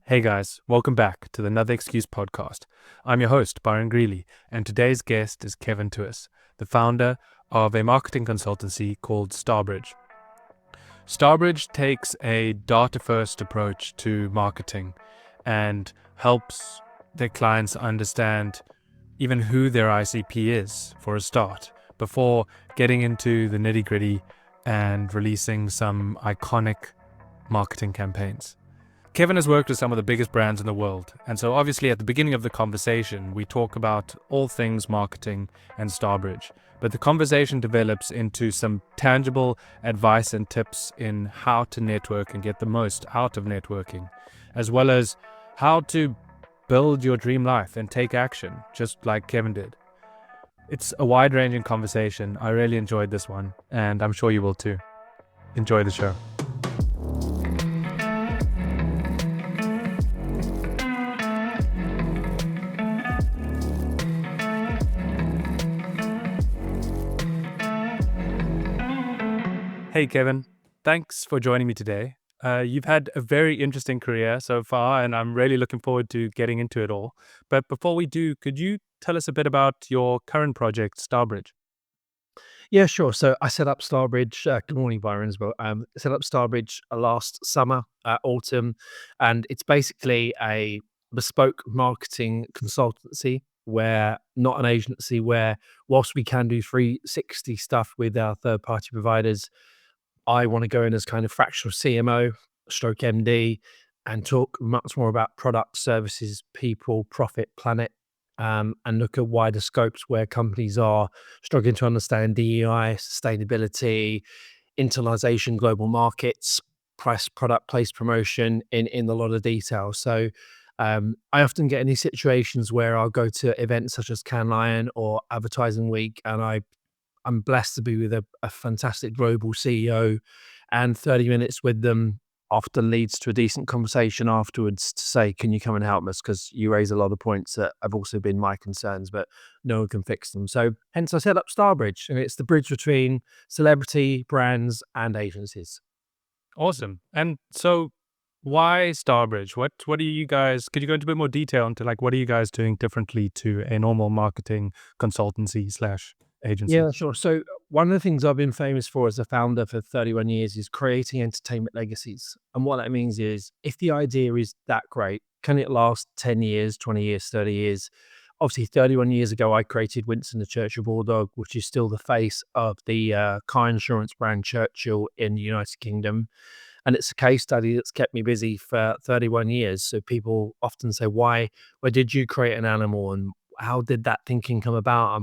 Hey guys, welcome back to the Another Excuse podcast. I'm your host, Byron Greeley, and today's guest is Kevin Tewis, the founder of a marketing consultancy called Starbridge. Starbridge takes a data-first approach to marketing and helps their clients understand even who their ICP is for a start, before getting into the nitty-gritty and releasing some iconic marketing campaigns. Kevin has worked with some of the biggest brands in the world, and so obviously at the beginning of the conversation, we talk about all things marketing and Starbridge. But the conversation develops into some tangible advice and tips in how to network and get the most out of networking, as well as how to build your dream life and take action, just like Kevin did. It's a wide-ranging conversation. I really enjoyed this one, and I'm sure you will too. Enjoy the show. Hey, Kevin. Thanks for joining me today. You've had a very interesting career so far, and I'm really looking forward to getting into it all. But before we do, could you tell us a bit about your current project, Starbridge? Yeah, sure. So I set up Starbridge. Good morning, Byron, as well. Set up Starbridge last summer, autumn, and it's basically a bespoke marketing consultancy where not an agency where whilst we can do 360 stuff with our third party providers, I want to go in as kind of fractional CMO, stroke MD, and talk much more about product, services, people, profit, planet, and look at wider scopes where companies are struggling to understand DEI, sustainability, internalization, global markets, price, product, place, promotion in a lot of detail. So I often get in these situations where I'll go to events such as Cannes Lion or Advertising Week, and I'm blessed to be with a fantastic global CEO, and 30 minutes with them often leads to a decent conversation afterwards to say, can you come and help us? Because you raise a lot of points that have also been my concerns, but no one can fix them. So hence I set up Starbridge, and it's the bridge between celebrity, brands, and agencies. Awesome. And so why Starbridge? What are you guys, could you go into a bit more detail into like what are you guys doing differently to a normal marketing consultancy slash agency? Yeah, sure. So one of the things I've been famous for as a founder for 31 years is creating entertainment legacies. And what that means is if the idea is that great, can it last 10 years, 20 years, 30 years? Obviously, 31 years ago, I created Winston the Churchill Bulldog, which is still the face of the car insurance brand Churchill in the United Kingdom. And it's a case study that's kept me busy for 31 years. So people often say, why did you create an animal? And how did that thinking come about?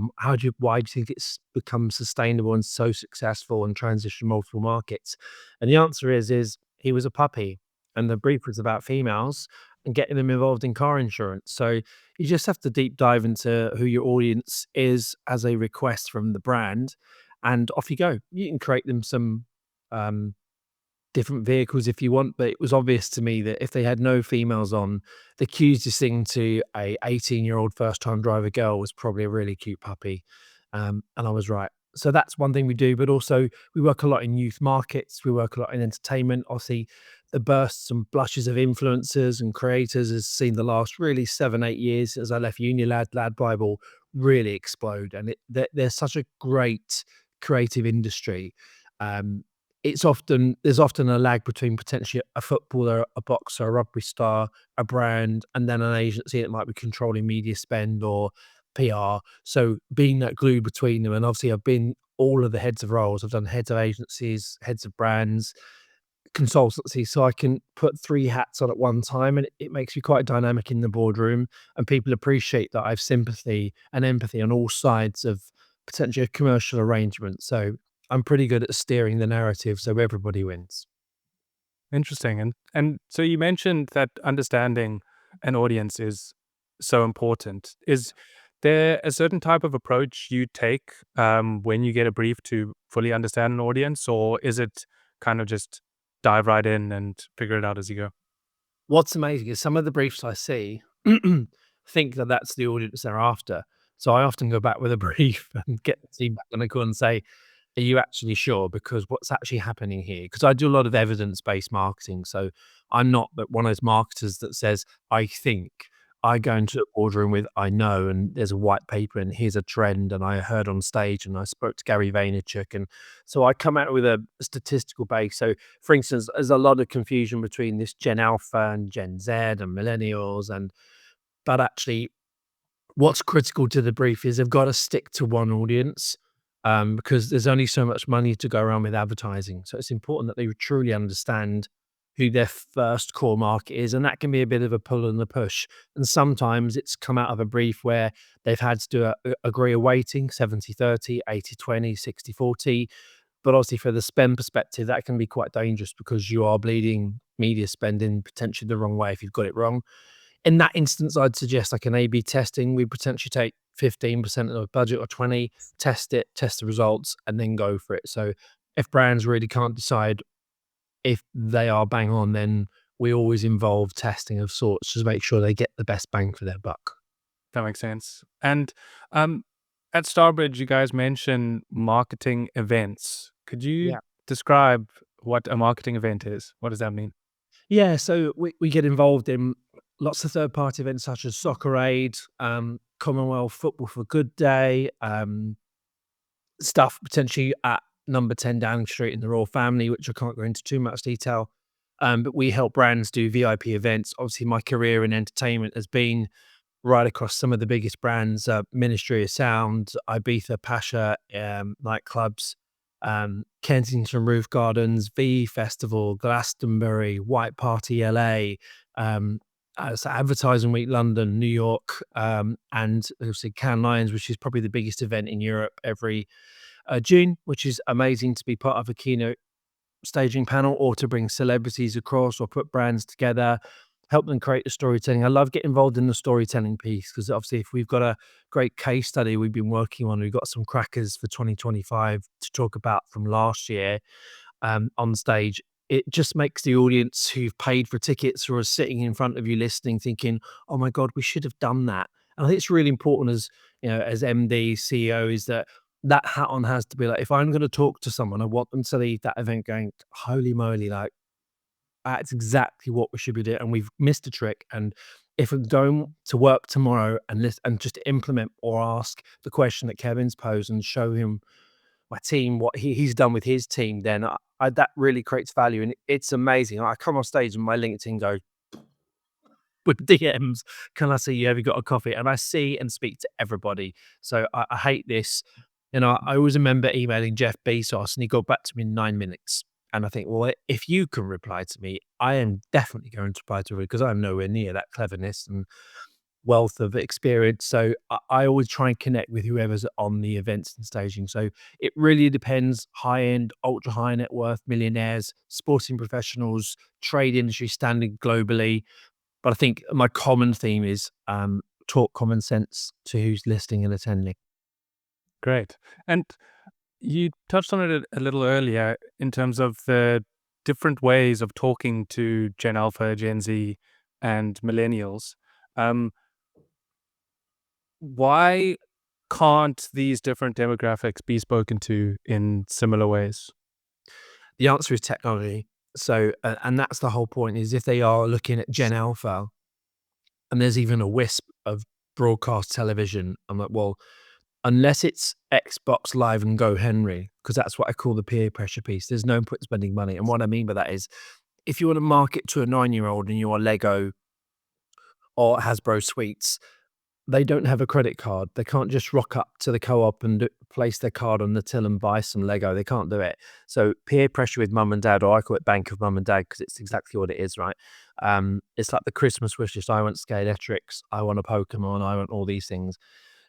Why do you think it's become sustainable and so successful and transitioned multiple markets? And the answer is he was a puppy, and the brief was about females and getting them involved in car insurance. So you just have to deep dive into who your audience is as a request from the brand, and off you go. You can create them some um, different vehicles if you want, but it was obvious to me that if they had no females on, the cutest thing to a 18-year-old first-time driver girl was probably a really cute puppy, and I was right. So that's one thing we do, but also we work a lot in youth markets. We work a lot in entertainment. Obviously, the bursts and blushes of influencers and creators has seen the last really 7, 8 years as I left Unilad, Lad Bible really explode, and there's such a great creative industry. Um, there's often a lag between potentially a footballer, a boxer, a rugby star, a brand, and then an agency that might be controlling media spend or PR. So being that glue between them, and obviously I've been all of the heads of roles. I've done heads of agencies, heads of brands, consultancy, so I can put 3 hats on at one time, and it makes me quite dynamic in the boardroom, and people appreciate that I have sympathy and empathy on all sides of potentially a commercial arrangement. So I'm pretty good at steering the narrative so everybody wins. Interesting. And so you mentioned that understanding an audience is so important. Is there a certain type of approach you take when you get a brief to fully understand an audience, or is it kind of just dive right in and figure it out as you go? What's amazing is some of the briefs I see think that that's the audience they're after. So I often go back with a brief and get the feedback on the call and say, are you actually sure? Because what's actually happening here? Because I do a lot of evidence-based marketing. So I'm not one of those marketers that says, I think. I go into a boardroom with, I know, and there's a white paper and here's a trend. And I heard on stage and I spoke to Gary Vaynerchuk. And so I come out with a statistical base. So for instance, there's a lot of confusion between this Gen Alpha and Gen Z and millennials. But actually, what's critical to the brief is they've got to stick to one audience, because there's only so much money to go around with advertising. So it's important that they truly understand who their first core market is. And that can be a bit of a pull and a push. And sometimes it's come out of a brief where they've had to do agree a weighting 70-30, 80-20, 60-40. But obviously, for the spend perspective, that can be quite dangerous because you are bleeding media spending potentially the wrong way if you've got it wrong. In that instance, I'd suggest like an A/B testing. We potentially take 15% of the budget or 20, test it, test the results, and then go for it. So if brands really can't decide if they are bang on, then we always involve testing of sorts to make sure they get the best bang for their buck. That makes sense. And at Starbridge, you guys mention marketing events. Could you Yeah. describe what a marketing event is? What does that mean? Yeah, so we get involved in lots of third-party events such as Soccer Aid, Commonwealth Football for Good Day, stuff potentially at number 10 Downing Street in the Royal Family, which I can't go into too much detail. But we help brands do VIP events. Obviously, my career in entertainment has been right across some of the biggest brands, Ministry of Sound, Ibiza Pasha, nightclubs, Kensington Roof Gardens, V Festival, Glastonbury, White Party LA, so Advertising Week London, New York, and obviously Cannes Lions, which is probably the biggest event in Europe every June, which is amazing to be part of a keynote staging panel or to bring celebrities across or put brands together, help them create the storytelling. I love getting involved in the storytelling piece because obviously if we've got a great case study we've been working on, we've got some crackers for 2025 to talk about from last year on stage. It just makes the audience who've paid for tickets or are sitting in front of you listening thinking, oh my God, we should have done that. And I think it's really important as, as MD, CEO, is that hat on has to be like, if I'm going to talk to someone, I want them to leave that event going, holy moly, like that's exactly what we should be doing. And we've missed a trick. And if I'm going to work tomorrow and just implement or ask the question that Kevin's posed and show him my team what he's done with his team, then that really creates value. And it's amazing. I come on stage and my LinkedIn goes with DMs. Can I see you? Have you got a coffee? And I see and speak to everybody. So I hate this. I always remember emailing Jeff Bezos and he got back to me in 9 minutes. And I think, well, if you can reply to me, I am definitely going to reply to it because I'm nowhere near that cleverness and wealth of experience. So I always try and connect with whoever's on the events and staging. So it really depends: high end, ultra high net worth, millionaires, sporting professionals, trade industry standing globally. But I think my common theme is talk common sense to who's listening and attending. Great. And you touched on it a little earlier in terms of the different ways of talking to Gen Alpha, Gen Z, and millennials. Why can't these different demographics be spoken to in similar ways? The answer is technology. So, and that's the whole point: is if they are looking at Gen Alpha, and there's even a wisp of broadcast television, I'm like, well, unless it's Xbox Live and Go Henry, because that's what I call the peer pressure piece. There's no point spending money. And what I mean by that is, if you want to market to a 9-year-old and you are Lego or Hasbro Sweets, they don't have a credit card. They can't just rock up to the co-op and place their card on the till and buy some Lego. They can't do it. So peer pressure with mum and dad, or I call it bank of mum and dad because it's exactly what it is, right? It's like the Christmas wish list. I want Scalextrics. I want a Pokemon. I want all these things.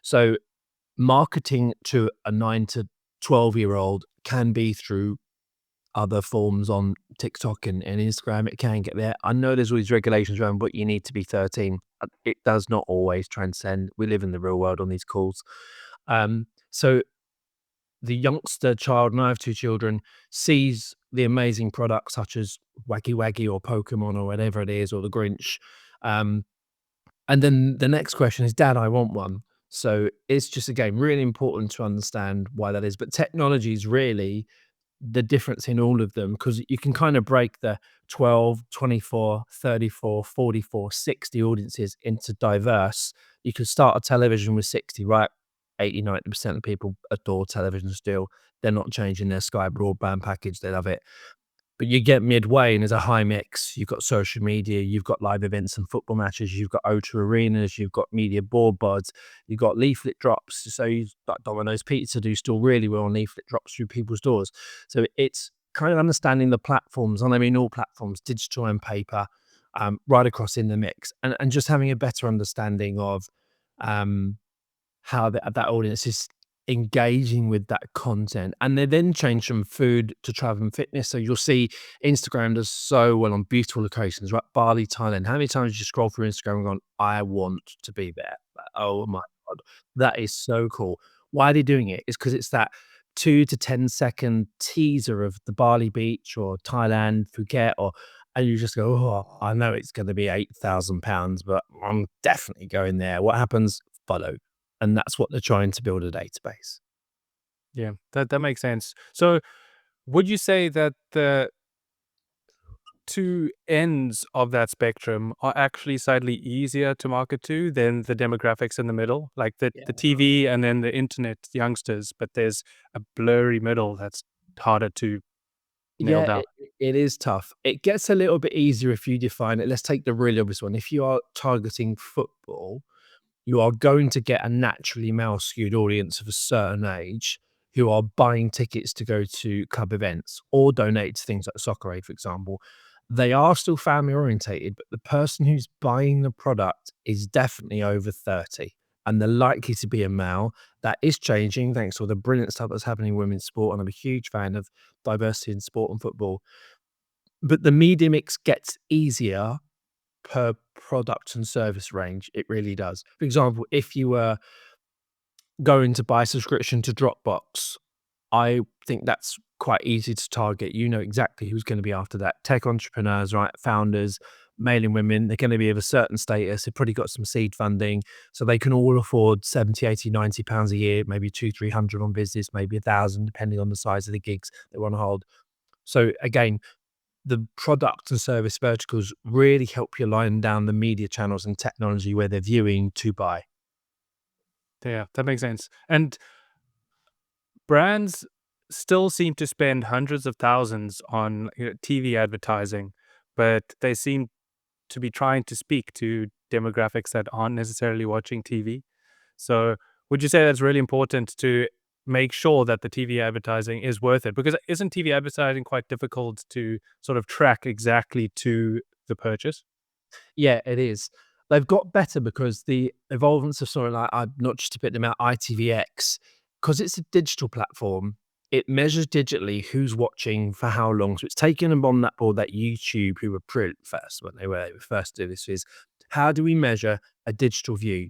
So marketing to a 9 to 12-year-old can be through other forms on TikTok and Instagram. It can get there. I know there's all these regulations around, but you need to be 13. It does not always transcend. We live in the real world on these calls. So the youngster child, and I have 2 children, sees the amazing products such as Waggy Waggy or Pokemon or whatever it is, or the Grinch. And then the next question is, Dad, I want one. So it's just, again, really important to understand why that is. But technology is really the difference in all of them, because you can kind of break the 12, 24, 34, 44, 60 audiences into diverse. You can start a television with 60, right? 80, 90% of people adore television still. They're not changing their Sky broadband package. They love it. But you get midway and there's a high mix. You've got social media, you've got live events and football matches, you've got O2 arenas, you've got media board buds, you've got leaflet drops. So you've got Domino's Pizza do still really well on leaflet drops through people's doors. So it's kind of understanding the platforms, and I mean all platforms, digital and paper, right across in the mix, and just having a better understanding of um, how that audience is engaging with that content. And they then change from food to travel and fitness. So you'll see Instagram does so well on beautiful locations, right? Bali, Thailand. How many times did you scroll through Instagram and gone, I want to be there? Like, oh my God, that is so cool. Why are they doing it? It's because it's that 2 to 10 second teaser of the Bali beach or Thailand, Phuket, and you just go, oh, I know it's going to be £8,000, but I'm definitely going there. What happens? Follow. And that's what they're trying to build a database. Yeah, that makes sense. So would you say that the two ends of that spectrum are actually slightly easier to market to than the demographics in the middle, like the Yeah. TV and then the internet youngsters, but there's a blurry middle that's harder to nail Yeah, down? it is tough. It gets a little bit easier if you define it. Let's take the really obvious one. If you are targeting football, you are going to get a naturally male skewed audience of a certain age who are buying tickets to go to club events or donate to things like Soccer Aid, for example. They are still family orientated, but the person who's buying the product is definitely over 30, and they're likely to be a male. That is changing thanks to all the brilliant stuff that's happening in women's sport. And I'm a huge fan of diversity in sport and football. But the media mix gets easier per product and service range. It really does. For example, if you were going to buy a subscription to Dropbox, I think that's quite easy to target. You know exactly who's going to be after that. Tech entrepreneurs, right? Founders, male and women, they're going to be of a certain status. They've probably got some seed funding, so they can all afford 70, 80, 90 pounds a year, maybe 200, 300 on business, maybe 1,000, depending on the size of the gigs they want to hold. So again, the product and service verticals really help you line down the media channels and technology where they're viewing to buy. Yeah, that makes sense. And brands still seem to spend hundreds of thousands on TV advertising, but they seem to be trying to speak to demographics that aren't necessarily watching TV. So, would you say that's really important to make sure that the TV advertising is worth it? Because isn't TV advertising quite difficult to sort of track exactly to the purchase? Yeah, it is. They've got better because the evolvence of something like, not just to pick them out, ITVX, because it's a digital platform, it measures digitally who's watching for how long. So it's taking them on that board that YouTube, who were brilliant first when they were first do this, is how do we measure a digital view?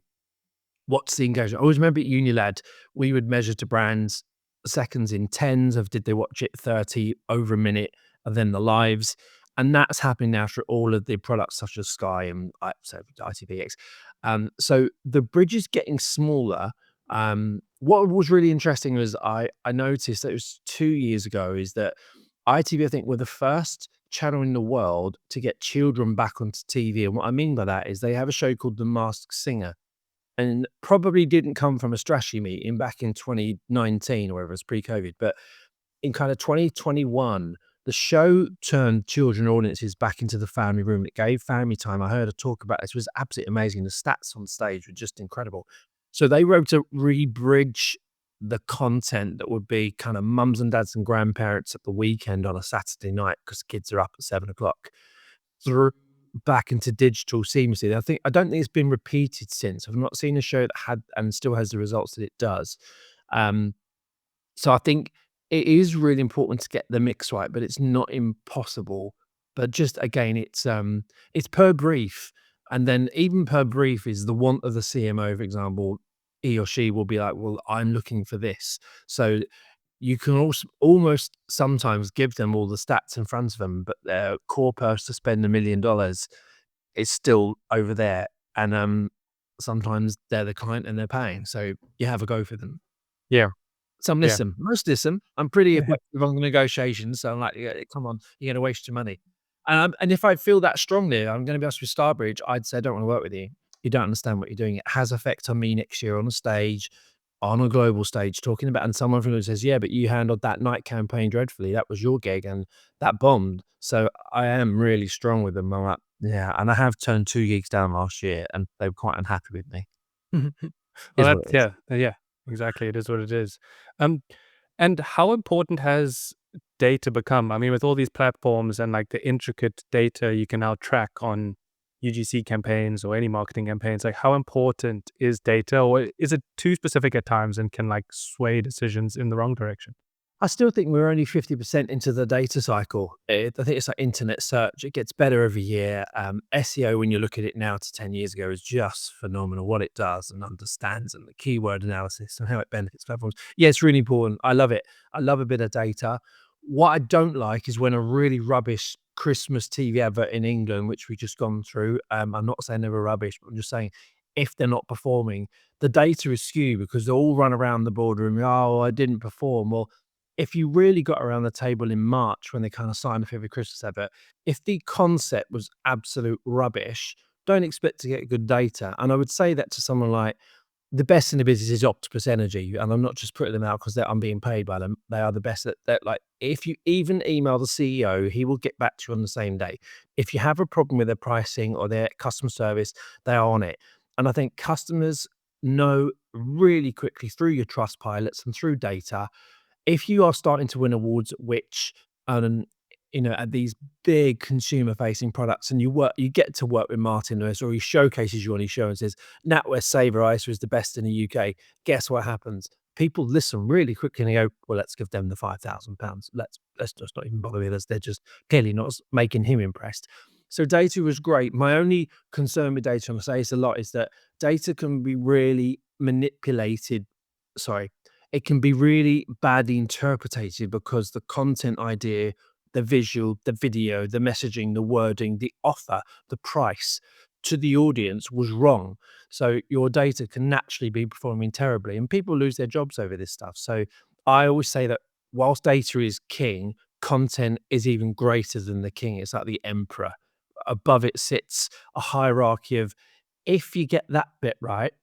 What's the engagement? I always remember at Unilad, we would measure to brands seconds in tens of did they watch it 30 over a minute, and then the lives. And that's happening now for all of the products such as Sky and so ITVX. So the bridge is getting smaller. What was really interesting was I noticed that it was 2 years ago is that ITV, I think, were the first channel in the world to get children back onto TV. And what I mean by that is they have a show called The Masked Singer, and probably didn't come from a strategy meeting back in 2019 or whatever, it's pre-COVID. But in kind of 2021, the show turned children audiences back into the family room. It gave family time. I heard a talk about this. It was absolutely amazing. The stats on stage were just incredible. So they wrote to re-bridge the content that would be kind of mums and dads and grandparents at the weekend on a Saturday night because kids are up at 7 o'clock, through back into digital seamlessly. I don't think it's been repeated since. I've not seen a show that had and still has the results that it does. Um, so I think it is really important to get the mix right, but it's not impossible. But just again, it's per brief. And then even per brief is the want of the CMO, for example, he or she will be like, well, I'm looking for this. So you can also almost sometimes give them all the stats in front of them, but their core purse to spend $1 million is still over there. And sometimes they're the client and they're paying. So you have a go for them. Yeah. Some Yeah. listen, most listen. I'm pretty effective on negotiations. So I'm like, yeah, come on, you're going to waste your money. And if I feel that strongly, I'm going to be honest with Starbridge, I'd say, I don't want to work with you. You don't understand what you're doing. It has effect on me next year on a stage, on a global stage, talking about, and someone from who says, yeah, but you handled that night campaign dreadfully. That was your gig and that bombed. So I am really strong with them. I'm like, yeah. And I have turned 2 gigs down last year and they were quite unhappy with me. Well, Is what that's it is. yeah, exactly. It is what it is. Um, and how important has data become? I mean, with all these platforms and like the intricate data you can now track on UGC campaigns or any marketing campaigns, like how important is data, or is it too specific at times and can like sway decisions in the wrong direction? I still think we're only 50% into the data cycle. I think it's like internet search. It gets better every year. SEO, when you look at it now to 10 years ago, is just phenomenal what it does and understands, and the keyword analysis and how it benefits platforms. Yeah, it's really important. I love it. I love a bit of data. What I don't like is when a really rubbish Christmas TV advert in England, which we just gone through, I'm not saying they were rubbish, but I'm just saying if they're not performing, the data is skewed because they all run around the boardroom. Oh, I didn't perform. Well, if you really got around the table in March when they kind of signed off every Christmas advert, if the concept was absolute rubbish, don't expect to get good data. And I would say that to someone like the best in the business is Octopus Energy, and I'm not just putting them out because I'm being paid by them. They are the best at that. Like, if you even email the CEO, he will get back to you on the same day. If you have a problem with their pricing or their customer service, they are on it. And I think customers know really quickly through your trust pilots and through data if you are starting to win awards, which, um, at these big consumer facing products, and you get to work with Martin Lewis, or he showcases you on his show and says, NatWest Sabre ISA is the best in the UK. Guess what happens? People listen really quickly and they go, well, let's give them the £5,000. Let's just not even bother with us. They're just clearly not making him impressed. So data was great. My only concern with data, and I say this a lot, is that data can be really manipulated. Sorry, it can be really badly interpreted because the content idea, the visual, the video, the messaging, the wording, the offer, the price to the audience was wrong. So your data can naturally be performing terribly and people lose their jobs over this stuff. So I always say that whilst data is king, content is even greater than the king. It's like the emperor. Above it sits a hierarchy of if you get that bit right,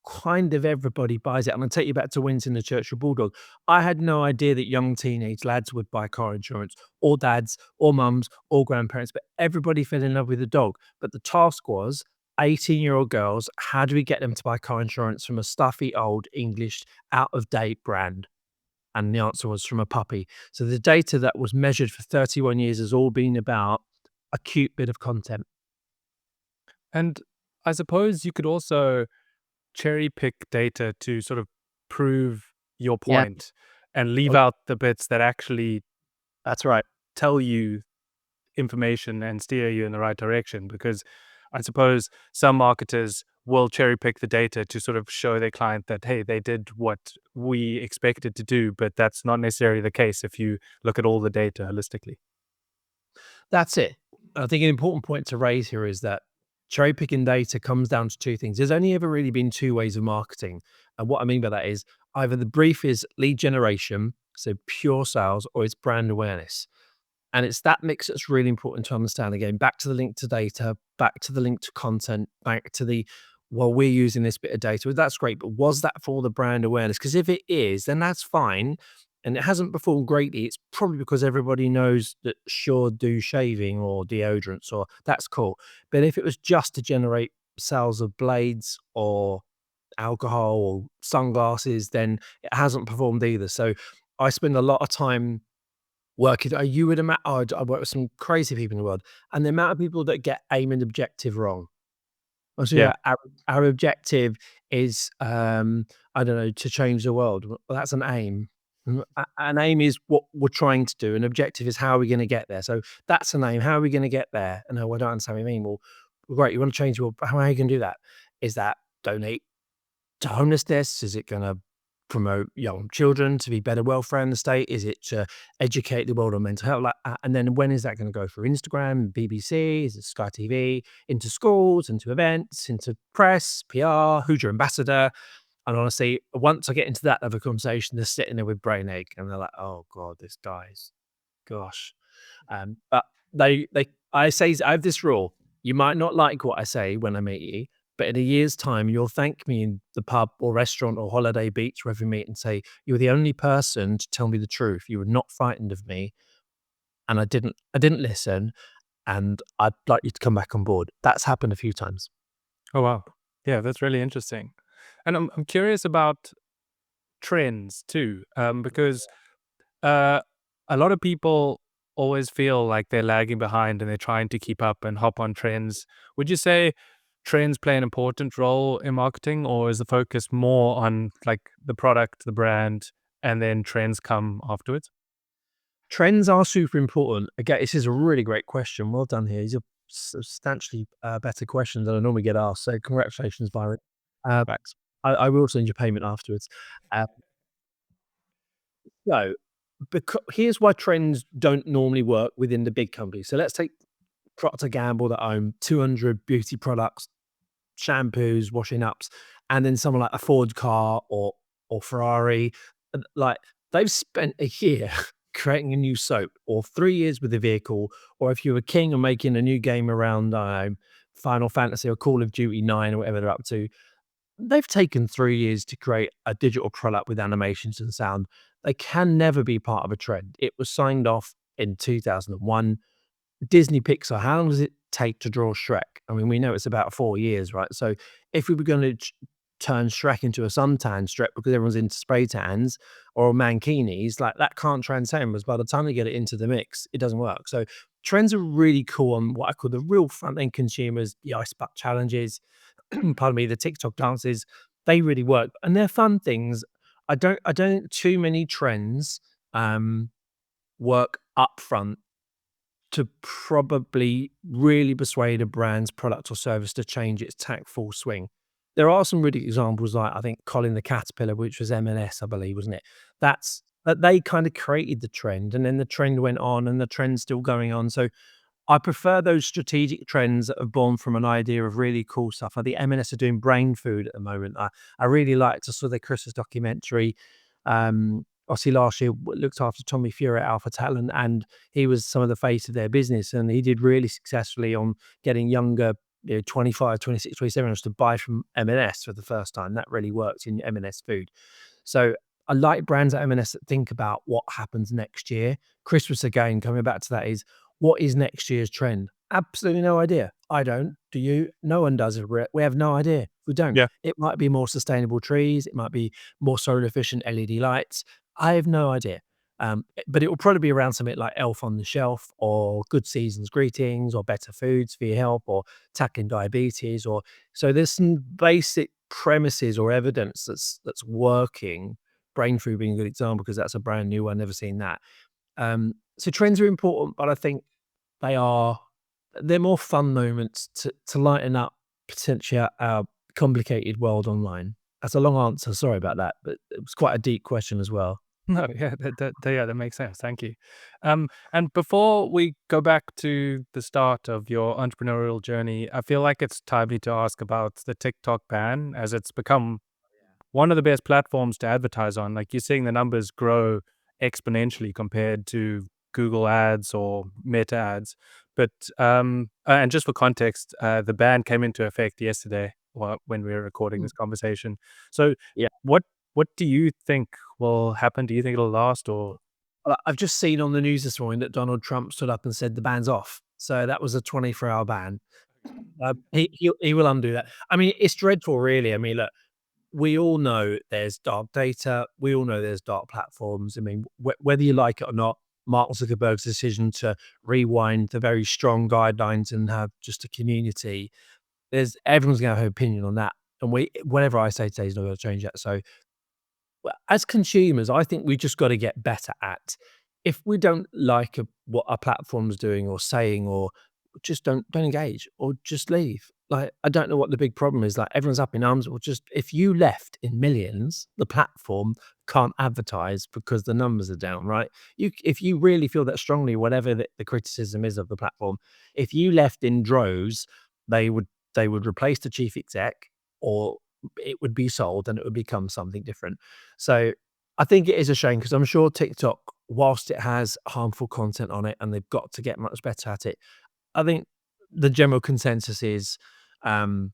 kind of everybody buys it. I'm gonna take you back to Winston the Churchill Bulldog. I had no idea that young teenage lads would buy car insurance, or dads, or mums, or grandparents, but everybody fell in love with the dog. But the task was 18-year-old girls, how do we get them to buy car insurance from a stuffy old English out of date brand? And the answer was from a puppy. So the data that was measured for 31 years has all been about a cute bit of content. And I suppose you could also cherry pick data to sort of prove your Yeah. point and leave Oh, out the bits that actually that's right. tell you information and steer you in the right direction. Because I suppose some marketers will cherry pick the data to sort of show their client that, hey, they did what we expected to do, but that's not necessarily the case if you look at all the data holistically. That's it. I think an important point to raise here is that cherry picking data comes down to two things. There's only ever really been two ways of marketing. And what I mean by that is either the brief is lead generation, so pure sales, or it's brand awareness. And it's that mix that's really important to understand. Again, back to the link to data, back to the link to content, back to the, well, we're using this bit of data. Well, that's great. But was that for the brand awareness? Because if it is, then that's fine. And it hasn't performed greatly. It's probably because everybody knows that Sure do shaving or deodorants, or that's cool. But if it was just to generate sales of blades or alcohol or sunglasses, then it hasn't performed either. So I spend a lot of time working. You would imagine, I work with some crazy people in the world, and the amount of people that get aim and objective wrong. So Yeah. yeah, our objective is, I don't know, to change the world. Well, that's an aim. An aim is what we're trying to do. An objective is how are we going to get there. So that's an aim. How are we going to get there? And no, I don't understand what you mean. Well, great. You want to change the world. How are you going to do that? Is that donate to homelessness? Is it going to promote young children to be better welfare in the state? Is it to educate the world on mental health? And then when is that going to go through Instagram, BBC, is it Sky TV, into schools, into events, into press, PR? Who's your ambassador? And honestly, once I get into that other conversation, they're sitting there with brain ache, and they're like, "Oh God, this guy's gosh." But I have this rule: you might not like what I say when I meet you, but in a year's time, you'll thank me in the pub or restaurant or holiday beach wherever we meet and say, "You were the only person to tell me the truth. You were not frightened of me, and I didn't listen, and I'd like you to come back on board." That's happened a few times. Oh wow. Yeah, that's really interesting. And I'm curious about trends too, because uh, a lot of people always feel like they're lagging behind and they're trying to keep up and hop on trends. Would you say trends play an important role in marketing, or is the focus more on like the product, the brand, and then trends come afterwards? Trends are super important. Again, this is a really great question. Well done here. These are substantially better questions than I normally get asked. So congratulations, Byron. Facts. I will send you payment afterwards. Uh, so, here's why trends don't normally work within the big companies. So let's take Procter Gamble that own 200 beauty products, shampoos, washing ups, and then someone like a Ford car or Ferrari, like they've spent a year creating a new soap, or 3 years with the vehicle, or if you're a king and making a new game around Final Fantasy or Call of Duty 9 or whatever they're up to, they've taken 3 years to create a digital product with animations and sound. They can never be part of a trend. It was signed off in 2001. Disney Pixar, how long does it take to draw Shrek? I mean, we know it's about 4 years, right? So if we were going to turn Shrek into a suntan Shrek because everyone's into spray tans or mankinis, like that can't transcend, because by the time they get it into the mix, it doesn't work. So trends are really cool on what I call the real front end consumers, the ice bucket challenges, pardon me, the TikTok dances. They really work and they're fun things. I don't think too many trends work upfront to probably really persuade a brand's product or service to change its tack full swing. There are some really examples, like I think Colin the Caterpillar, which was M&S, I believe, wasn't it? That they kind of created the trend, and then the trend went on, and the trend's still going on. So I prefer those strategic trends that are born from an idea of really cool stuff. I think M&S are doing brain food at the moment. I really liked, I saw their Christmas documentary. Obviously, last year looked after Tommy Fury at Alpha Talent, and he was some of the face of their business. And he did really successfully on getting younger, 25, 26, 27 to buy from M&S for the first time. That really worked in M&S food. So I like brands at M&S that think about what happens next year. Christmas, again, coming back to that, is what is next year's trend? Absolutely no idea. I don't. Do you? No one does. We have no idea. We don't. Yeah. It might be more sustainable trees. It might be more solar efficient LED lights. I have no idea. But it will probably be around something like Elf on the Shelf, or Good Seasons Greetings, or Better Foods for your health, or tackling diabetes. Or so there's some basic premises or evidence that's working. Brain food being a good example, because that's a brand new one. Never seen that. So trends are important, but I think they're more fun moments to lighten up potentially our complicated world online. That's a long answer. Sorry about that, but it was quite a deep question as well. No, yeah, that makes sense. Thank you. And before we go back to the start of your entrepreneurial journey, I feel like it's timely to ask about the TikTok ban, as it's become one of the best platforms to advertise on. Like, you're seeing the numbers grow exponentially compared to Google ads or Meta ads. But and just for context, the ban came into effect yesterday, when we were recording this conversation. So Yeah. what do you think will happen? Do you think it'll last, or? I've just seen on the news this morning that Donald Trump stood up and said the ban's off. So that was a 24-hour ban. He will undo that. I mean, it's dreadful, really. I mean, look, we all know there's dark data. We all know there's dark platforms. I mean, whether you like it or not, Mark Zuckerberg's decision to rewind the very strong guidelines and have just a community, everyone's going to have an opinion on that. And whatever I say today is not going to change that. So, as consumers, I think we just got to get better at, if we don't like what our platform's doing or saying, or just don't engage, or just leave. like, I don't know what the big problem is. Like, everyone's up in arms. Well, just if you left in millions, the platform can't advertise because the numbers are down, right? If you really feel that strongly, whatever the criticism is of the platform, if you left in droves, they would they would replace the chief exec, or it would be sold and it would become something different. So I think it is a shame because I'm sure TikTok, whilst it has harmful content on it and they've got to get much better at it, I think the general consensus is, um,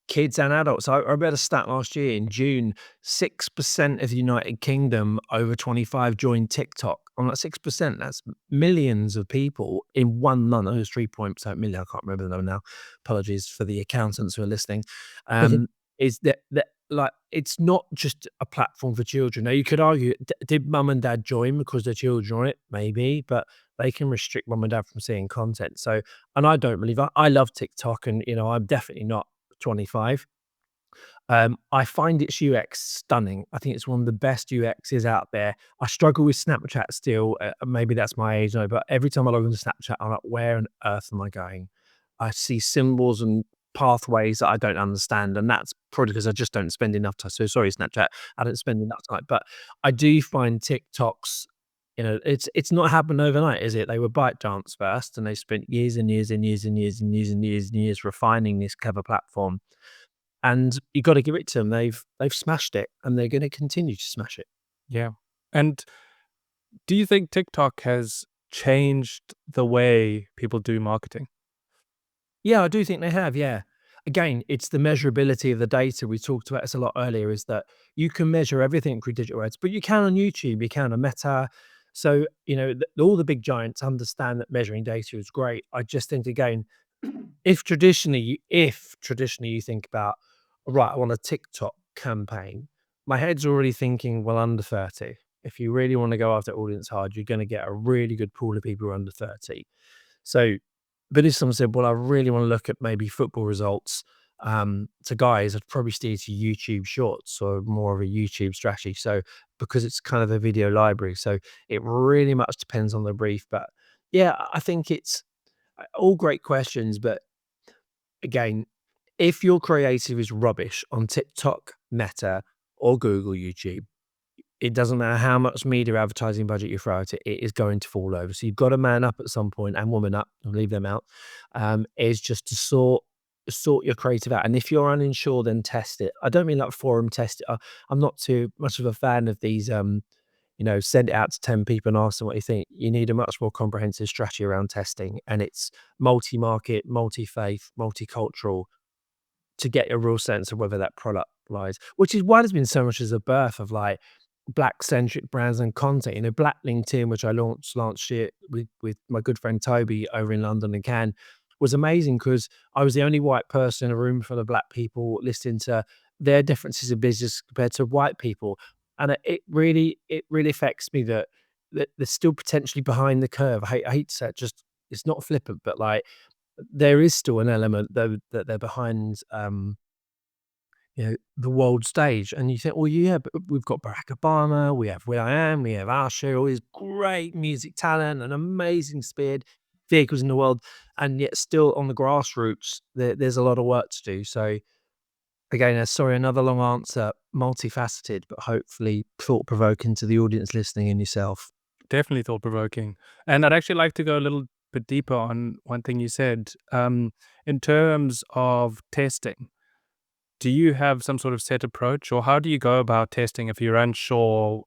kids and adults. I read a stat last year in June, 6% of the United Kingdom over 25 joined TikTok. I'm like, 6%, that's millions of people in 1 month. It was 3 point something million, I can't remember the number now. Apologies for the accountants who are listening. Is that like, it's not just a platform for children. Now, you could argue, did mum and dad join because their children are on it? Maybe, but they can restrict mum and dad from seeing content. So, and I don't believe I love TikTok, and I'm definitely not 25. I find its UX stunning. I think it's one of the best UXs out there. I struggle with Snapchat still. Maybe that's my age, though, but every time I log into Snapchat, I'm like, where on earth am I going? I see symbols and pathways that I don't understand, and that's probably because I just don't spend enough time. So sorry, Snapchat, I don't spend enough time. But I do find TikToks, it's not happened overnight, is it? They were ByteDance first, and they spent years and years and years and years and years and years and years refining this clever platform. And you got to give it to them. They've smashed it, and they're going to continue to smash it. Yeah. And do you think TikTok has changed the way people do marketing? Yeah, I do think they have. Yeah. Again, it's the measurability of the data. We talked about this a lot earlier, is that you can measure everything through digital ads, but you can on YouTube, you can on Meta. So, all the big giants understand that measuring data is great. I just think, again, if traditionally you think about, right, I want a TikTok campaign, my head's already thinking, well, under 30. If you really want to go after audience hard, you're going to get a really good pool of people who are under 30. So, but if someone said, well, I really want to look at maybe football results, to guys, I'd probably steer to YouTube Shorts or more of a YouTube strategy. So, because it's kind of a video library. So it really much depends on the brief. But yeah, I think it's all great questions. But again, if your creative is rubbish on TikTok, Meta, or Google, YouTube, it doesn't matter how much media advertising budget you throw at it, it is going to fall over. So you've got to man up at some point, and woman up, I'll leave them out, is just to sort your creative out. And if you're uninsured, then test it. I don't mean like forum test it. I'm not too much of a fan of these, send it out to 10 people and ask them what you think. You need a much more comprehensive strategy around testing, and it's multi-market, multi-faith, multicultural, to get a real sense of whether that product lies, which is why there's been so much as a birth of like black-centric brands and content. Black LinkedIn, which I launched last year with my good friend Toby over in London and Cannes, was amazing because I was the only white person in a room full of black people listening to their differences in business compared to white people. And it really affects me that they're still potentially behind the curve. I hate to say it, just it's not flippant, but like there is still an element that they're behind, the world stage. And you think, well, yeah, but we've got Barack Obama, we have will.i.am, we have Usher, all these great music talent and amazing speed vehicles in the world, and yet still on the grassroots, there's a lot of work to do. So again, sorry, another long answer, multifaceted, but hopefully thought provoking to the audience listening and yourself. Definitely thought provoking. And I'd actually like to go a little bit deeper on one thing you said. In terms of testing, do you have some sort of set approach, or how do you go about testing if you're unsure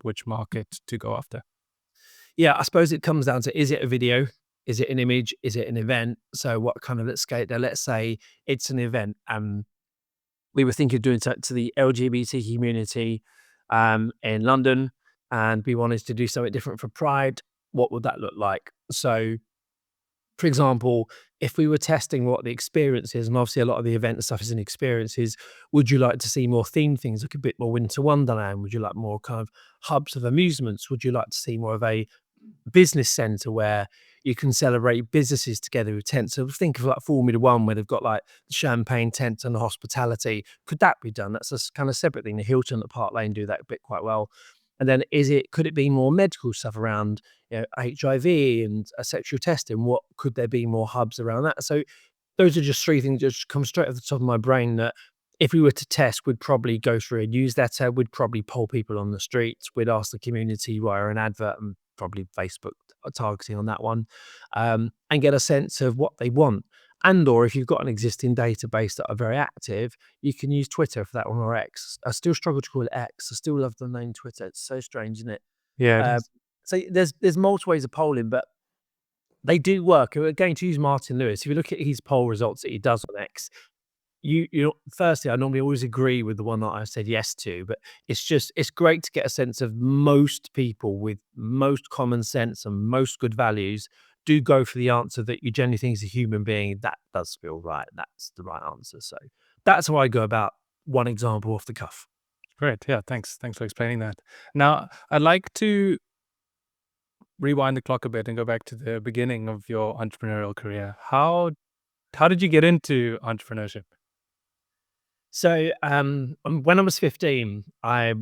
which market to go after? Yeah, I suppose it comes down to, is it a video? Is it an image? Is it an event? So what kind of, let's say it's an event. We were thinking of doing to the LGBT community in London, and we wanted to do something different for Pride. What would that look like? So, for example, if we were testing what the experience is, and obviously a lot of the event stuff is in experiences, would you like to see more themed things, like a bit more Winter Wonderland? Would you like more kind of hubs of amusements? Would you like to see more of a business center where you can celebrate businesses together with tents? So think of like Formula One, where they've got like the champagne tents and the hospitality. Could that be done? That's a kind of separate thing. The Hilton at Park Lane do that a bit quite well. And then could it be more medical stuff around, HIV and sexual testing? What could there be more hubs around that? So those are just three things that just come straight off the top of my brain that if we were to test, we'd probably go through a newsletter, we'd probably poll people on the streets, we'd ask the community via an advert and probably Facebook targeting on that one, and get a sense of what they want. And or if you've got an existing database that are very active, you can use Twitter for that one, or X. I still struggle to call it X. I still love the name Twitter. It's so strange, isn't it? Yeah, it Um, is. so there's multiple ways of polling, but they do work. Again, to use Martin Lewis, if you look at his poll results that he does on X, firstly, I normally always agree with the one that I said yes to, but it's great to get a sense of most people with most common sense and most good values do go for the answer that you generally think is a human being. That does feel right. That's the right answer. So that's how I go about one example off the cuff. Great. Yeah, thanks. Thanks for explaining that. Now, I'd like to rewind the clock a bit and go back to the beginning of your entrepreneurial career. How did you get into entrepreneurship? So, when I was 15, I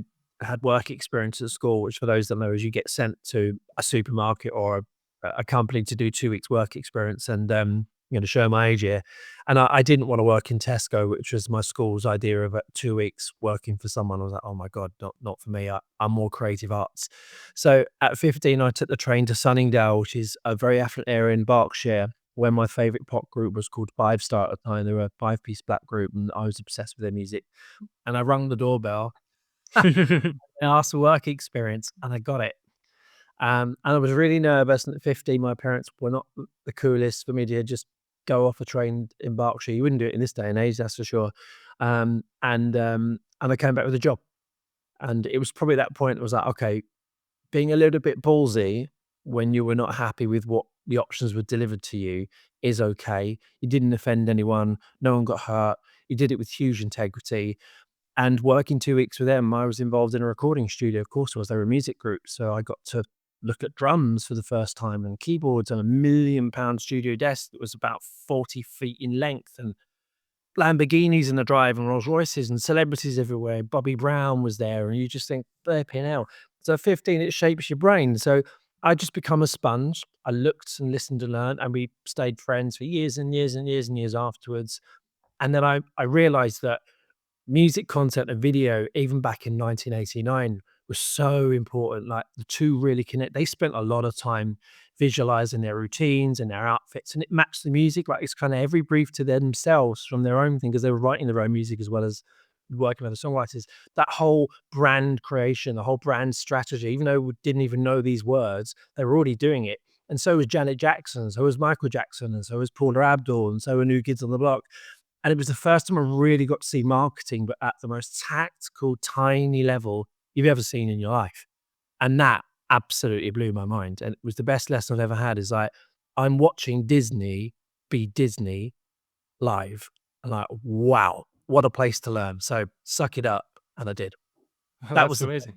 had work experience at school, which for those that know is you get sent to a supermarket or a company to do 2 weeks work experience and, to show my age here. And I didn't want to work in Tesco, which was my school's idea of 2 weeks working for someone. I was like, oh my God, not for me. I'm more creative arts. So at 15, I took the train to Sunningdale, which is a very affluent area in Berkshire, when my favorite pop group was called Five Star at the time. They were a five-piece black group, and I was obsessed with their music. And I rang the doorbell and asked for work experience, and I got it. And I was really nervous. And at 15, my parents were not the coolest for me to just go off a train in Berkshire. You wouldn't do it in this day and age, that's for sure. And I came back with a job. And it was probably that point I was like, okay, being a little bit ballsy when you were not happy with what the options were delivered to you is okay. You didn't offend anyone. No one got hurt. You did it with huge integrity. And working 2 weeks with them, I was involved in a recording studio. Of course, they were a music group. So I got to look at drums for the first time and keyboards and £1 million studio desk that was about 40 feet in length and Lamborghinis in the drive and Rolls Royces and celebrities everywhere. Bobby Brown was there, and you just think, flipping hell. So at 15, it shapes your brain. So I just become a sponge. I looked and listened and learned, and we stayed friends for years and years and years and years afterwards. And then I realized that music content and video, even back in 1989, was so important. Like the two really connect. They spent a lot of time visualizing their routines and their outfits, and it matched the music. Like it's kind of every brief to themselves from their own thing because they were writing their own music as well as working with the songwriters. That whole brand creation, the whole brand strategy, even though we didn't even know these words, they were already doing it. And so was Janet Jackson, so was Michael Jackson, and so was Paula Abdul, and so were New Kids on the Block. And it was the first time I really got to see marketing, but at the most tactical, tiny level you've ever seen in your life. And that absolutely blew my mind. And it was the best lesson I've ever had is like, I'm watching Disney be Disney live. And like, wow, what a place to learn. So suck it up. And I did. Oh, That that's was the amazing.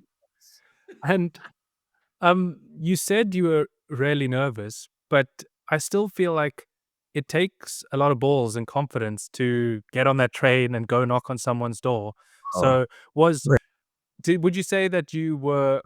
And you said you were really nervous, but I still feel like it takes a lot of balls and confidence to get on that train and go knock on someone's door. oh, So would you say that you were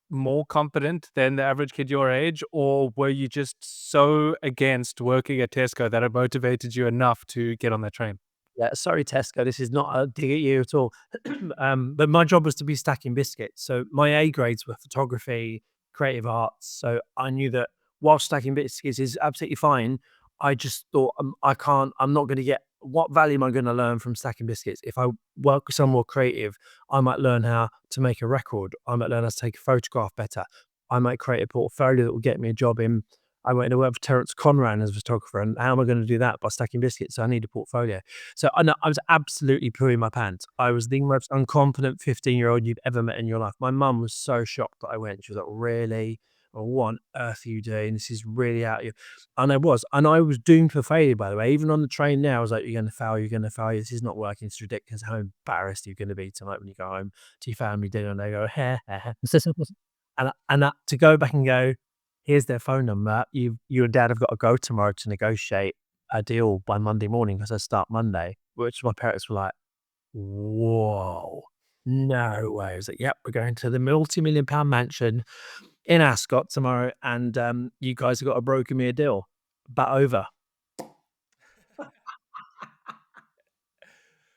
more confident than the average kid your age, or were you just so against working at Tesco that it motivated you enough to get on that train? yeah, sorry, Tesco. This is not a dig at you at all. But my job was to be stacking biscuits. So my A grades were photography, creative arts. So I knew that while stacking biscuits is absolutely fine, I just thought I'm not going to get what value am I going to learn from stacking biscuits? If I work with someone more creative, I might learn how to make a record. I might learn how to take a photograph better. I might create a portfolio that will get me a job in. I went to work for Terence Conran as a photographer, and how am I going to do that? By stacking biscuits. So I need a portfolio. So I know I was absolutely pooing my pants. I was the most unconfident 15-year-old you've ever met in your life. My mum was so shocked that I went. She was like, really? Well, what on earth are you doing? This is really out of you. And I was. And I was doomed for failure, by the way. Even on the train now, I was like, you're going to fail. You're going to fail. This is not working. It's ridiculous. How embarrassed you're going to be tonight when you go home to your family dinner and they go, heh, heh, heh. And to go back and go, here's their phone number. You and dad have got to go tomorrow to negotiate a deal by Monday morning because I start Monday, which my parents were like, whoa, no way. I was like, yep, we're going to the multi-million-pound mansion in Ascot tomorrow, and you guys have got to broker me a deal. But over.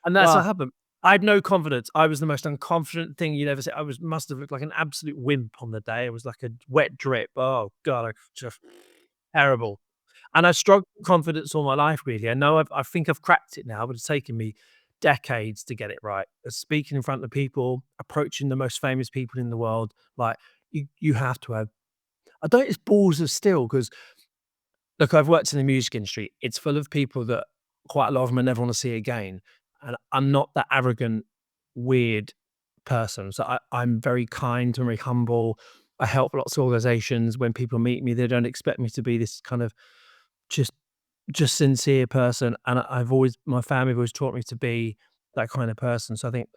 And that's what Well, happened. I had no confidence. I was the most unconfident thing you'd ever see. Must have looked like an absolute wimp on the day. I was like a wet drip. Oh God, I just terrible. And I struggled with confidence all my life, really. I think I've cracked it now, but it's taken me decades to get it right. Speaking in front of people, approaching the most famous people in the world, like you have to have. I don't. It's balls of steel because look, I've worked in the music industry. It's full of people that quite a lot of them I never want to see again. And I'm not that arrogant, weird person. So I'm very kind and very humble. I help lots of organizations. When people meet me, they don't expect me to be this kind of just just sincere person. And my family have always taught me to be that kind of person. So I think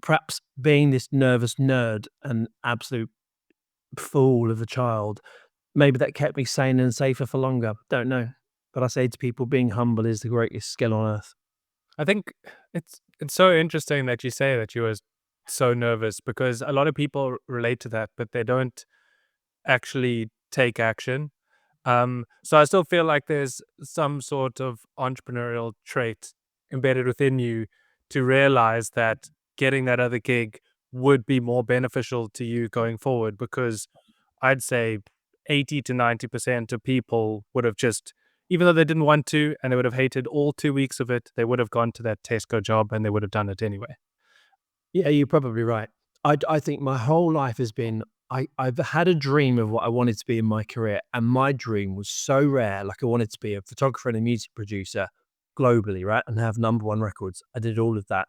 perhaps being this nervous nerd and absolute fool of a child, maybe that kept me sane and safer for longer. Don't know. But I say to people, being humble is the greatest skill on earth. I think it's so interesting that you say that you were so nervous because a lot of people relate to that, but they don't actually take action. So I still feel like there's some sort of entrepreneurial trait embedded within you to realize that getting that other gig would be more beneficial to you going forward because I'd say 80 to 90% of people would have just, even though they didn't want to and they would have hated all 2 weeks of it, they would have gone to that Tesco job and they would have done it anyway. Yeah, you're probably right. I think my whole life has been I've had a dream of what I wanted to be in my career, and my dream was so rare. Like I wanted to be a photographer and a music producer globally, right, and have number one records. I did all of that,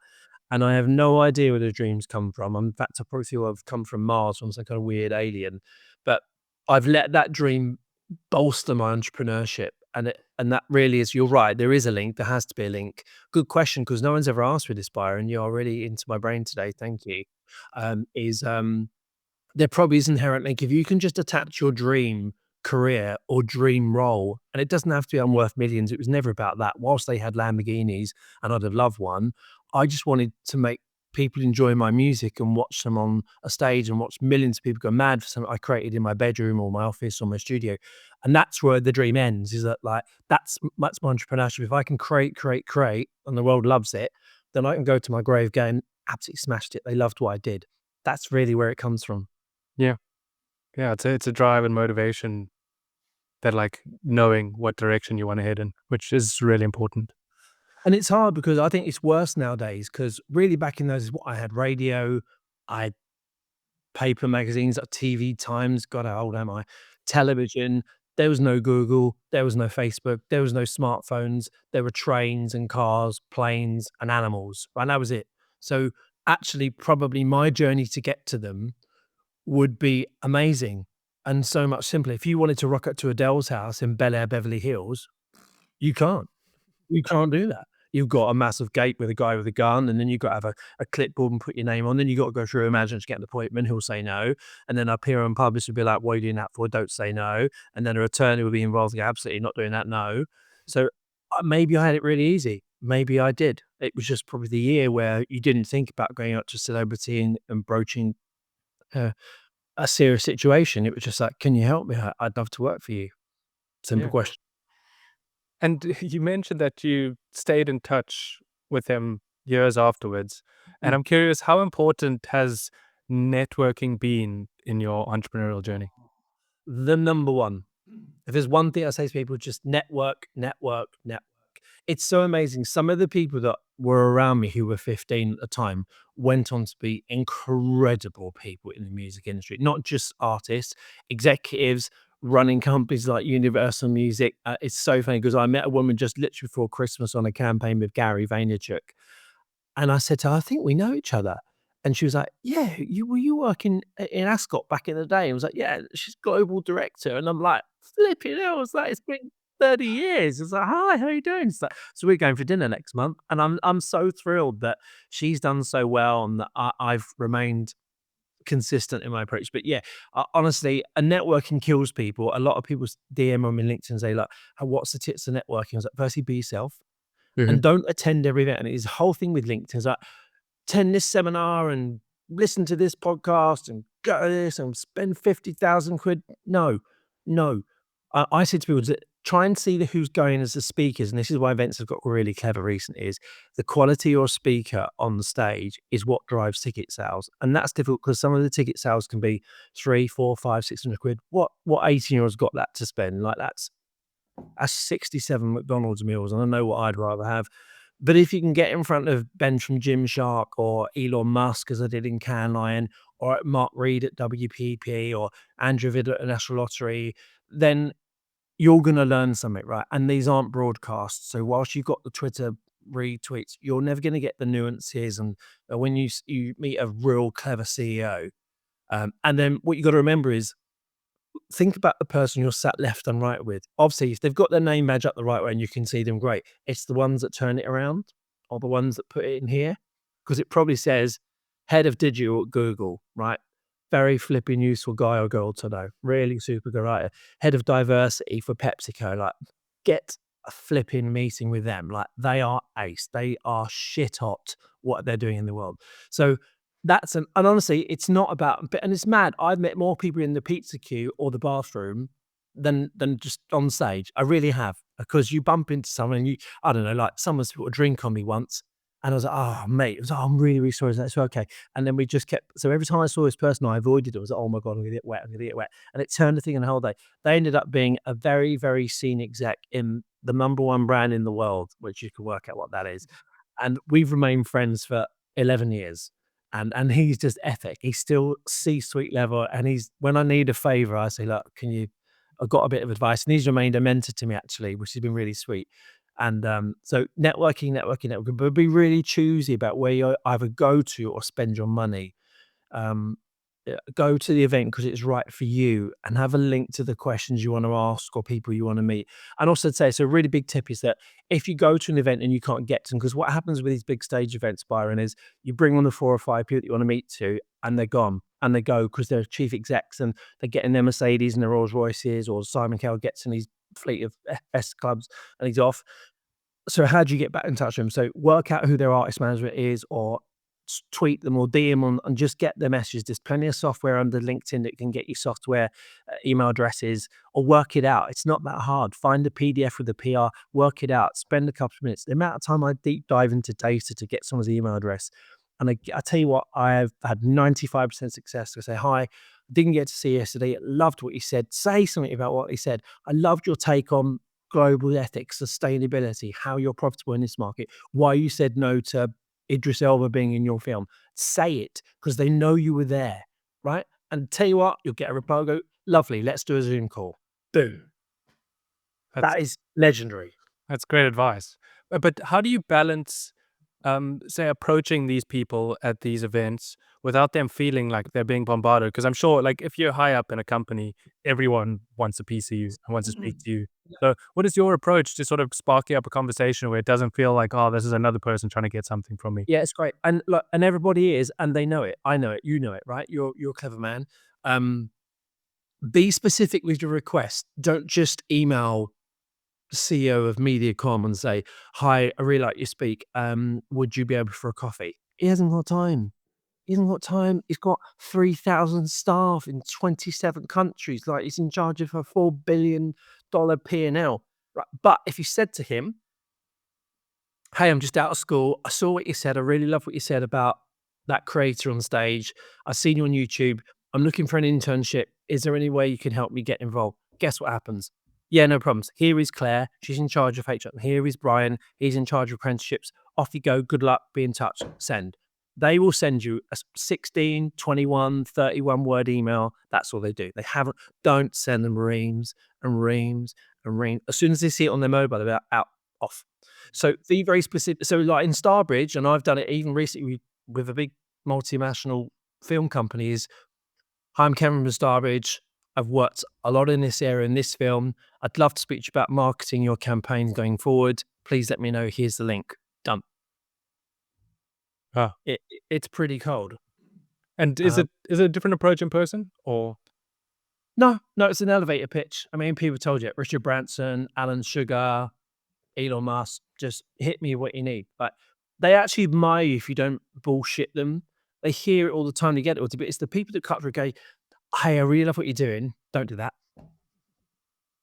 and I have no idea where the dreams come from. In fact, I probably feel I've come from Mars, from some kind of weird alien. But I've let that dream bolster my entrepreneurship, and that really is. You're right. There is a link. There has to be a link. Good question, because no one's ever asked me this, Byron. You're really into my brain today. Thank you. Is There probably is inherent link. If you can just attach your dream career or dream role, and it doesn't have to be I'm worth millions. It was never about that. Whilst they had Lamborghinis and I'd have loved one, I just wanted to make people enjoy my music and watch them on a stage and watch millions of people go mad for something I created in my bedroom or my office or my studio. And that's where the dream ends, is that like that's my entrepreneurship. If I can create and the world loves it, then I can go to my grave going, absolutely smashed it. They loved what I did. That's really where it comes from. Yeah. Yeah. It's a drive and motivation that like knowing what direction you want to head in, which is really important. And it's hard because I think it's worse nowadays because really back in those, I had radio, I had paper magazines, like TV Times, God, how old am I? Television. There was no Google, there was no Facebook, there was no smartphones, there were trains and cars, planes and animals, and that was it. So actually, probably my journey to get to them would be amazing and so much simpler. If you wanted to rock up to Adele's house in Bel Air, Beverly Hills, you can't. You can't do that. You've got a massive gate with a guy with a gun, and then you've got to have a clipboard and put your name on. Then you've got to go through a manager to get an appointment. He'll say no. And then our peer and publisher will be like, what are you doing that for? Don't say no. And then a attorney will be involved and go, absolutely not doing that. No. So maybe I had it really easy. Maybe I did. It was just probably the year where you didn't think about going out to celebrity and broaching uh, a serious situation. It was just like, can you help me? I'd love to work for you. Simple Yeah. question. And you mentioned that you stayed in touch with him years afterwards. And I'm curious, how important has networking been in your entrepreneurial journey? The number one. If there's one thing I say to people, just network, network, network. It's so amazing. Some of the people that were around me who were 15 at the time went on to be incredible people in the music industry, not just artists, executives, running companies like Universal Music. It's so funny because I met a woman just literally before Christmas on a campaign with Gary Vaynerchuk. And I said to her, "I think we know each other." And she was like, "Yeah, you working in Ascot back in the day?" I was like, "Yeah, she's global director." And I'm like, "Flipping hell, it's like it's been 30 years." It's like, "Hi, how you doing?" So we're going for dinner next month, and I'm so thrilled that she's done so well and that I've remained consistent in my approach. But yeah, honestly, a networking kills people. A lot of people DM on me on LinkedIn and say, like, what's the tips to networking? I was like, firstly, be yourself and Mhm. don't attend every event. And it's a whole thing with LinkedIn. It's like, attend this seminar and listen to this podcast and go to this and spend 50,000 quid. No, no. I say to people, try and see who's going as the speakers. And this is why events have got really clever recently, is the quality of your speaker on the stage is what drives ticket sales. And that's difficult because some of the ticket sales can be 3, 4, 5, 600 quid. What 18-year-olds got that to spend? Like that's 67 McDonald's meals, and I know what I'd rather have. But if you can get in front of Ben from Gymshark or Elon Musk, as I did in Cannes Lion, or Mark Reed at WPP or Andrew Vidal at the National Lottery, then you're going to learn something, right? And these aren't broadcasts. So whilst you've got the Twitter retweets, you're never going to get the nuances. And when you meet a real clever CEO, and then what you got to remember is think about the person you're sat left and right with. Obviously, if they've got their name badge up the right way and you can see them, great. It's the ones that turn it around or the ones that put it in here, because it probably says head of digital at Google, right? Very flipping useful guy or girl to know. Really super good writer. Head of diversity for PepsiCo. Like, get a flipping meeting with them. Like, they are ace. They are shit hot what they're doing in the world. So and honestly, it's not about, and it's mad. I've met more people in the pizza queue or the bathroom than just on stage. I really have, because you bump into someone and I don't know, like someone spilled a drink on me once, and I was like, oh mate, it was, oh, I'm really, really sorry. That's okay. And then we just kept, so every time I saw this person, I avoided it. I was like, oh my God, I'm gonna get wet. I'm gonna get wet. And it turned the thing on the whole day. They ended up being a very, very senior exec in the number one brand in the world, which you can work out what that is. And we've remained friends for 11 years. And he's just epic. He's still C-suite level. And when I need a favor, I say, look, I've got a bit of advice. And he's remained a mentor to me, actually, which has been really sweet. And so networking, but be really choosy about where you either go to or spend your money. Go to the event because it's right for you, and have a link to the questions you want to ask or people you want to meet. And also say, so a really big tip is that if you go to an event and you can't get to them, because what happens with these big stage events, Byron, is you bring on the 4 or 5 people that you want to meet to, and they're gone. And they go because they're chief execs and they're getting their Mercedes and their Rolls Royces, or Simon Cowell gets in his fleet of S clubs and he's off. So how do you get back in touch with them? So work out who their artist manager is, or tweet them or DM them, and just get their messages. There's plenty of software under LinkedIn that can get you software, email addresses, or work it out. It's not that hard. Find a PDF with the PR, work it out, spend a couple of minutes. The amount of time I deep dive into data to get someone's email address. And I tell you what, I've had 95% success. I say, hi, didn't get to see you yesterday. Loved what you said. Say something about what he said. I loved your take on global ethics, sustainability, how you're profitable in this market, why you said no to Idris Elba being in your film. Say it, because they know you were there, right? And tell you what, you'll get a reply, go, lovely, let's do a Zoom call. Boom. That is legendary. That's great advice. But how do you balance, say, approaching these people at these events without them feeling like they're being bombarded? Because I'm sure, like, if you're high up in a company, everyone wants a piece of you and wants to speak to you. So what is your approach to sort of sparking up a conversation where it doesn't feel like, oh, this is another person trying to get something from me? Yeah, it's great. And look, and everybody is, and they know it. I know it. You know it, right? You're a clever man. Be specific with your request. Don't just email the CEO of Mediacom and say, hi, I really like you speak. Would you be able for a coffee? He hasn't got time. He hasn't got time. He's got 3,000 staff in 27 countries. Like, he's in charge of a $4 billion P&L. Right? But if you said to him, hey, I'm just out of school. I saw what you said. I really love what you said about that creator on stage. I've seen you on YouTube. I'm looking for an internship. Is there any way you can help me get involved? Guess what happens? Yeah, no problems. Here is Claire. She's in charge of HR. Here is Brian. He's in charge of apprenticeships. Off you go. Good luck. Be in touch. Send. They will send you a 16, 21, 31 word email. That's all they do. Don't send them reams and reams and reams. As soon as they see it on their mobile, they're out, off. So be very specific. So like in Starbridge, and I've done it even recently with a big multinational film company, is, hi, I'm Kevin from Starbridge. I've worked a lot in this area in this film. I'd love to speak to you about marketing your campaign going forward. Please let me know. Here's the link. Done. Ah. It's pretty cold. And is it a different approach in person, or? No, it's an elevator pitch. I mean, people told you, Richard Branson, Alan Sugar, Elon Musk, just hit me what you need. But they actually admire you if you don't bullshit them. They hear it all the time. They get it. But it's the people that cut through, go, hey, I really love what you're doing. Don't do that.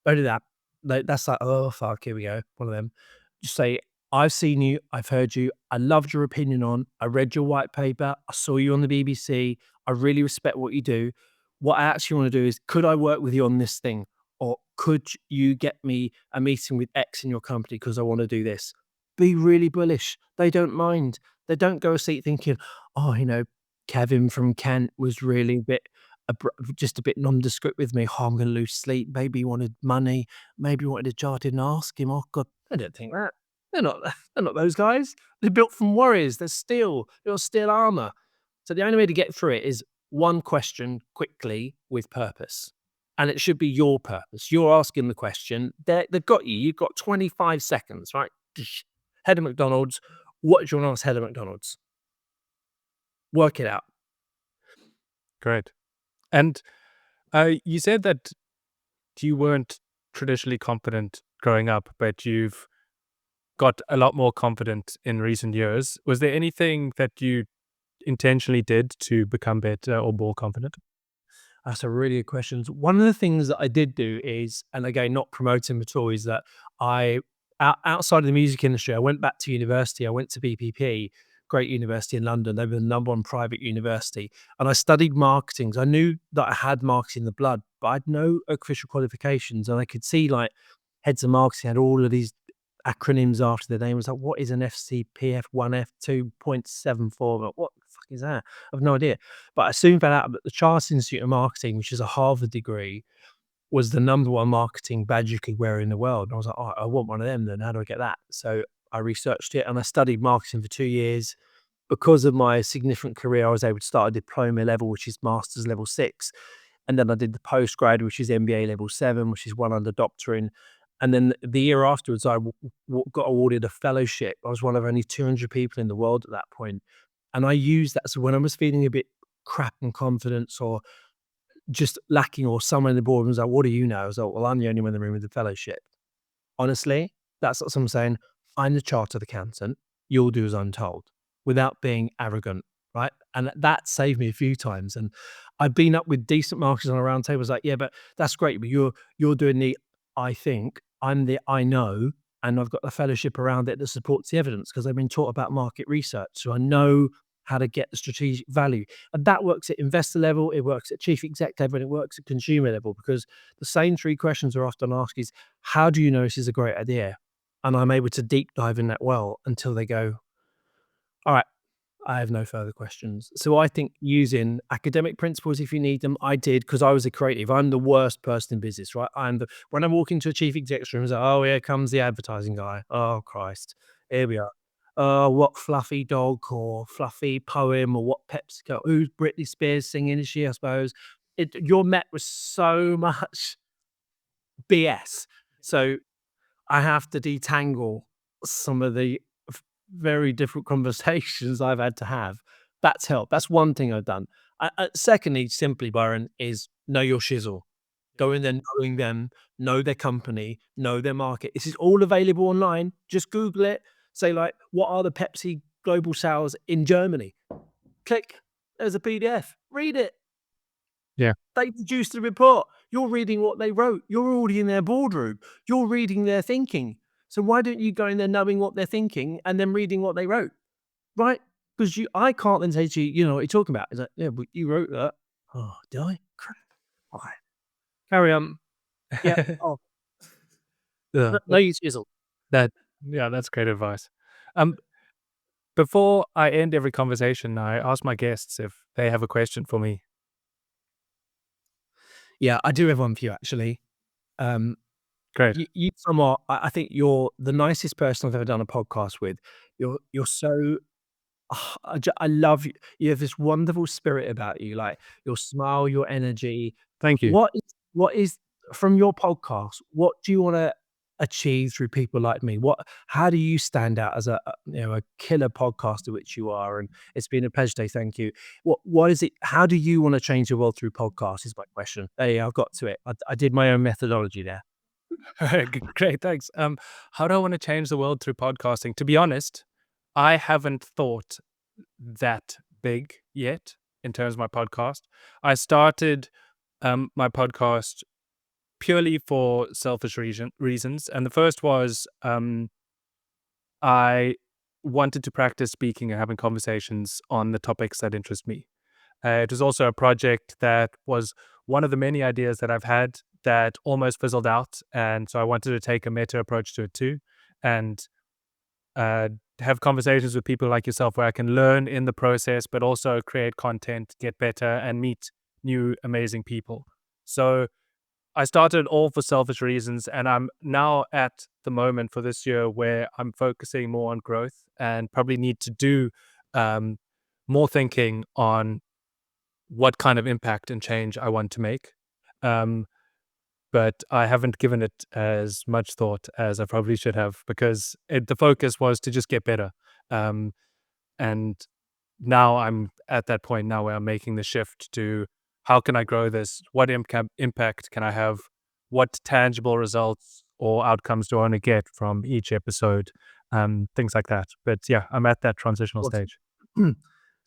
Don't do that. That's like, oh fuck, here we go, one of them. Just say, I've seen you, I've heard you, I loved your opinion I read your white paper, I saw you on the BBC, I really respect what you do. What I actually want to do is, could I work with you on this thing? Or could you get me a meeting with X in your company because I want to do this? Be really bullish. They don't mind. They don't go a seat thinking, oh, Kevin from Kent was really a bit, just a bit nondescript with me. Oh, I'm going to lose sleep. Maybe he wanted money. Maybe he wanted a jar. I didn't ask him. Oh God, I don't think that. They're not. They're not those guys. They're built from warriors. They're steel. They're steel armor. So the only way to get through it is one question quickly with purpose. And it should be your purpose. You're asking the question. They've got you. You've got 25 seconds, right? Head of McDonald's. What do you want to ask head of McDonald's? Work it out. Great. And you said that you weren't traditionally confident growing up, but you've got a lot more confident in recent years. Was there anything that you intentionally did to become better or more confident? That's a really good question. One of the things that I did do is, and again, not promoting at all, is that outside of the music industry, I went back to university. I went to BPP, great university in London. They were the number one private university. And I studied marketing. So I knew that I had marketing in the blood, but I had no official qualifications. And I could see like heads of marketing had all of these acronyms after their name. I was like, what is an FCPF1, F2.74? Like, what the fuck is that? I have no idea. But I soon found out that the Chartered Institute of Marketing, which is a Harvard degree, was the number one marketing badge you could wear in the world. And I was like, oh, I want one of them then. How do I get that? So I researched it and I studied marketing for 2 years. Because of my significant career, I was able to start a diploma level, which is master's level 6. And then I did the postgrad, which is MBA level 7, which is one under doctorate. And then the year afterwards, I got awarded a fellowship. I was one of only 200 people in the world at that point. And I used that. So when I was feeling a bit crap in confidence or just lacking, or someone in the boardroom was like, what do you know? I was like, well, I'm the only one in the room with the fellowship. Honestly, that's what someone saying, I'm the chartered accountant. You'll do as I'm told, without being arrogant, right? And that saved me a few times. And I've been up with decent marketers on a round table. Like, yeah, but that's great. But you're doing the I think, I'm the I know, and I've got the fellowship around it that supports the evidence because I've been taught about market research. So I know how to get the strategic value. And that works at investor level, it works at chief exec level, and it works at consumer level, because the same 3 questions are often asked is, how do you know this is a great idea? And I'm able to deep dive in that well until they go, all right, I have no further questions. So I think using academic principles, if you need them, I did, because I was a creative. I'm the worst person in business, right? When I walk into a chief exec's room, it's like, oh, here comes the advertising guy. Oh, Christ. Here we are. Oh, what fluffy dog or fluffy poem or what PepsiCo? Who's Britney Spears singing? Is she, I suppose? You're met with so much BS. So I have to detangle some of the very different conversations I've had to have. That's helped. That's one thing I've done. Secondly, simply, Byron, is know your shizzle. Go in there knowing them, know their company, know their market. This is all available online. Just Google it. Say, like, what are the Pepsi global sales in Germany? Click. There's a PDF. Read it. Yeah. They produced the report. You're reading what they wrote. You're already in their boardroom. You're reading their thinking. So why don't you go in there knowing what they're thinking and then reading what they wrote, right? Because I can't then say to you, you know what you're talking about. It's like, yeah, but you wrote that. Oh, did I? Crap. All right. Carry on. Yeah. Oh, Yeah. no, you chisel. That's great advice. Before I end every conversation, I ask my guests if they have a question for me. Yeah, I do have one for you, actually. Great. You somewhat, I think you're the nicest person I've ever done a podcast with. You're so, I love you. You have this wonderful spirit about you, like your smile, your energy. Thank you. What is from your podcast? What do you want to achieve through people like me? How do you stand out as a killer podcaster, which you are? And it's been a pleasure today. Thank you. What is it? How do you want to change the world through podcasts? Is my question. There you go, I've got to it. I did my own methodology there. Great, thanks. How do I want to change the world through podcasting? To be honest, I haven't thought that big yet in terms of my podcast. I started my podcast purely for selfish reasons. And the first was I wanted to practice speaking and having conversations on the topics that interest me. It was also a project that was one of the many ideas that I've had that almost fizzled out. And so I wanted to take a meta approach to it too, and uh, have conversations with people like yourself where I can learn in the process, but also create content, get better, and meet new amazing people. So I started all for selfish reasons, and I'm now at the moment for this year where I'm focusing more on growth and probably need to do um, more thinking on what kind of impact and change I want to make. Um, but I haven't given it as much thought as I probably should have, because the focus was to just get better. Um, and now I'm at that point now where I'm making the shift to how can I grow this? What impact can I have? What tangible results or outcomes do I want to get from each episode? Things like that. But yeah, I'm at that transitional Awesome. stage.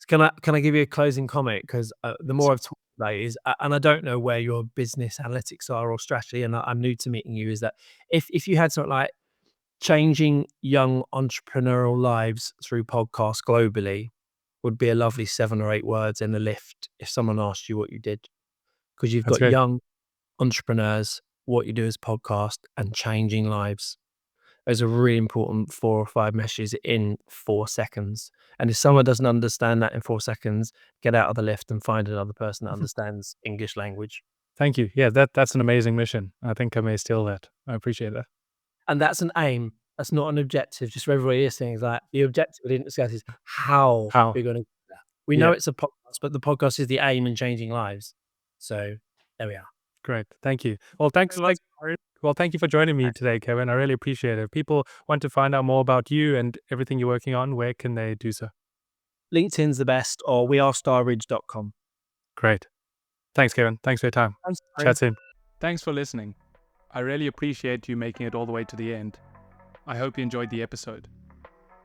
Can I give you a closing comment? Because the more I've talked about it is, and I don't know where your business analytics are or strategy, and I'm new to meeting you, is that if you had something like changing young entrepreneurial lives through podcasts globally would be a lovely 7 or 8 words in the lift if someone asked you what you did. Because you've That's got great. young entrepreneurs, what you do is podcast, and changing lives. Those are really important 4 or 5 messages in 4 seconds. And if someone doesn't understand that in 4 seconds, get out of the lift and find another person that understands English language. Thank you. Yeah, that's an amazing mission. I think I may steal that. I appreciate that. And that's an aim. That's not an objective. Just for everybody listening, is like the objective we didn't discuss is how How? we're going to do that. We know Yeah, it's a podcast, but the podcast is the aim in changing lives. So there we are. great. Thank you. Well, thanks. Well, thank you for joining me today, Kevin. I really appreciate it. If people want to find out more about you and everything you're working on, where can they do so? LinkedIn's the best, or wearestarbridge.com. Great. Thanks, Kevin. Thanks for your time. Thanks, Chat soon. Thanks for listening. I really appreciate you making it all the way to the end. I hope you enjoyed the episode.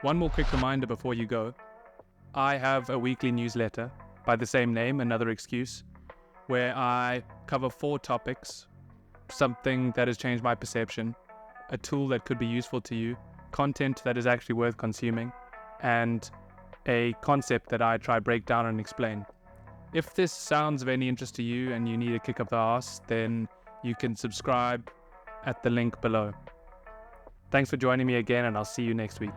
One more quick reminder before you go. I have a weekly newsletter by the same name, Another Excuse, where I cover 4 topics: something that has changed my perception, a tool that could be useful to you, content that is actually worth consuming, and a concept that I try break down and explain. If this sounds of any interest to you and you need a kick up the arse, then you can subscribe at the link below. Thanks for joining me again, and I'll see you next week.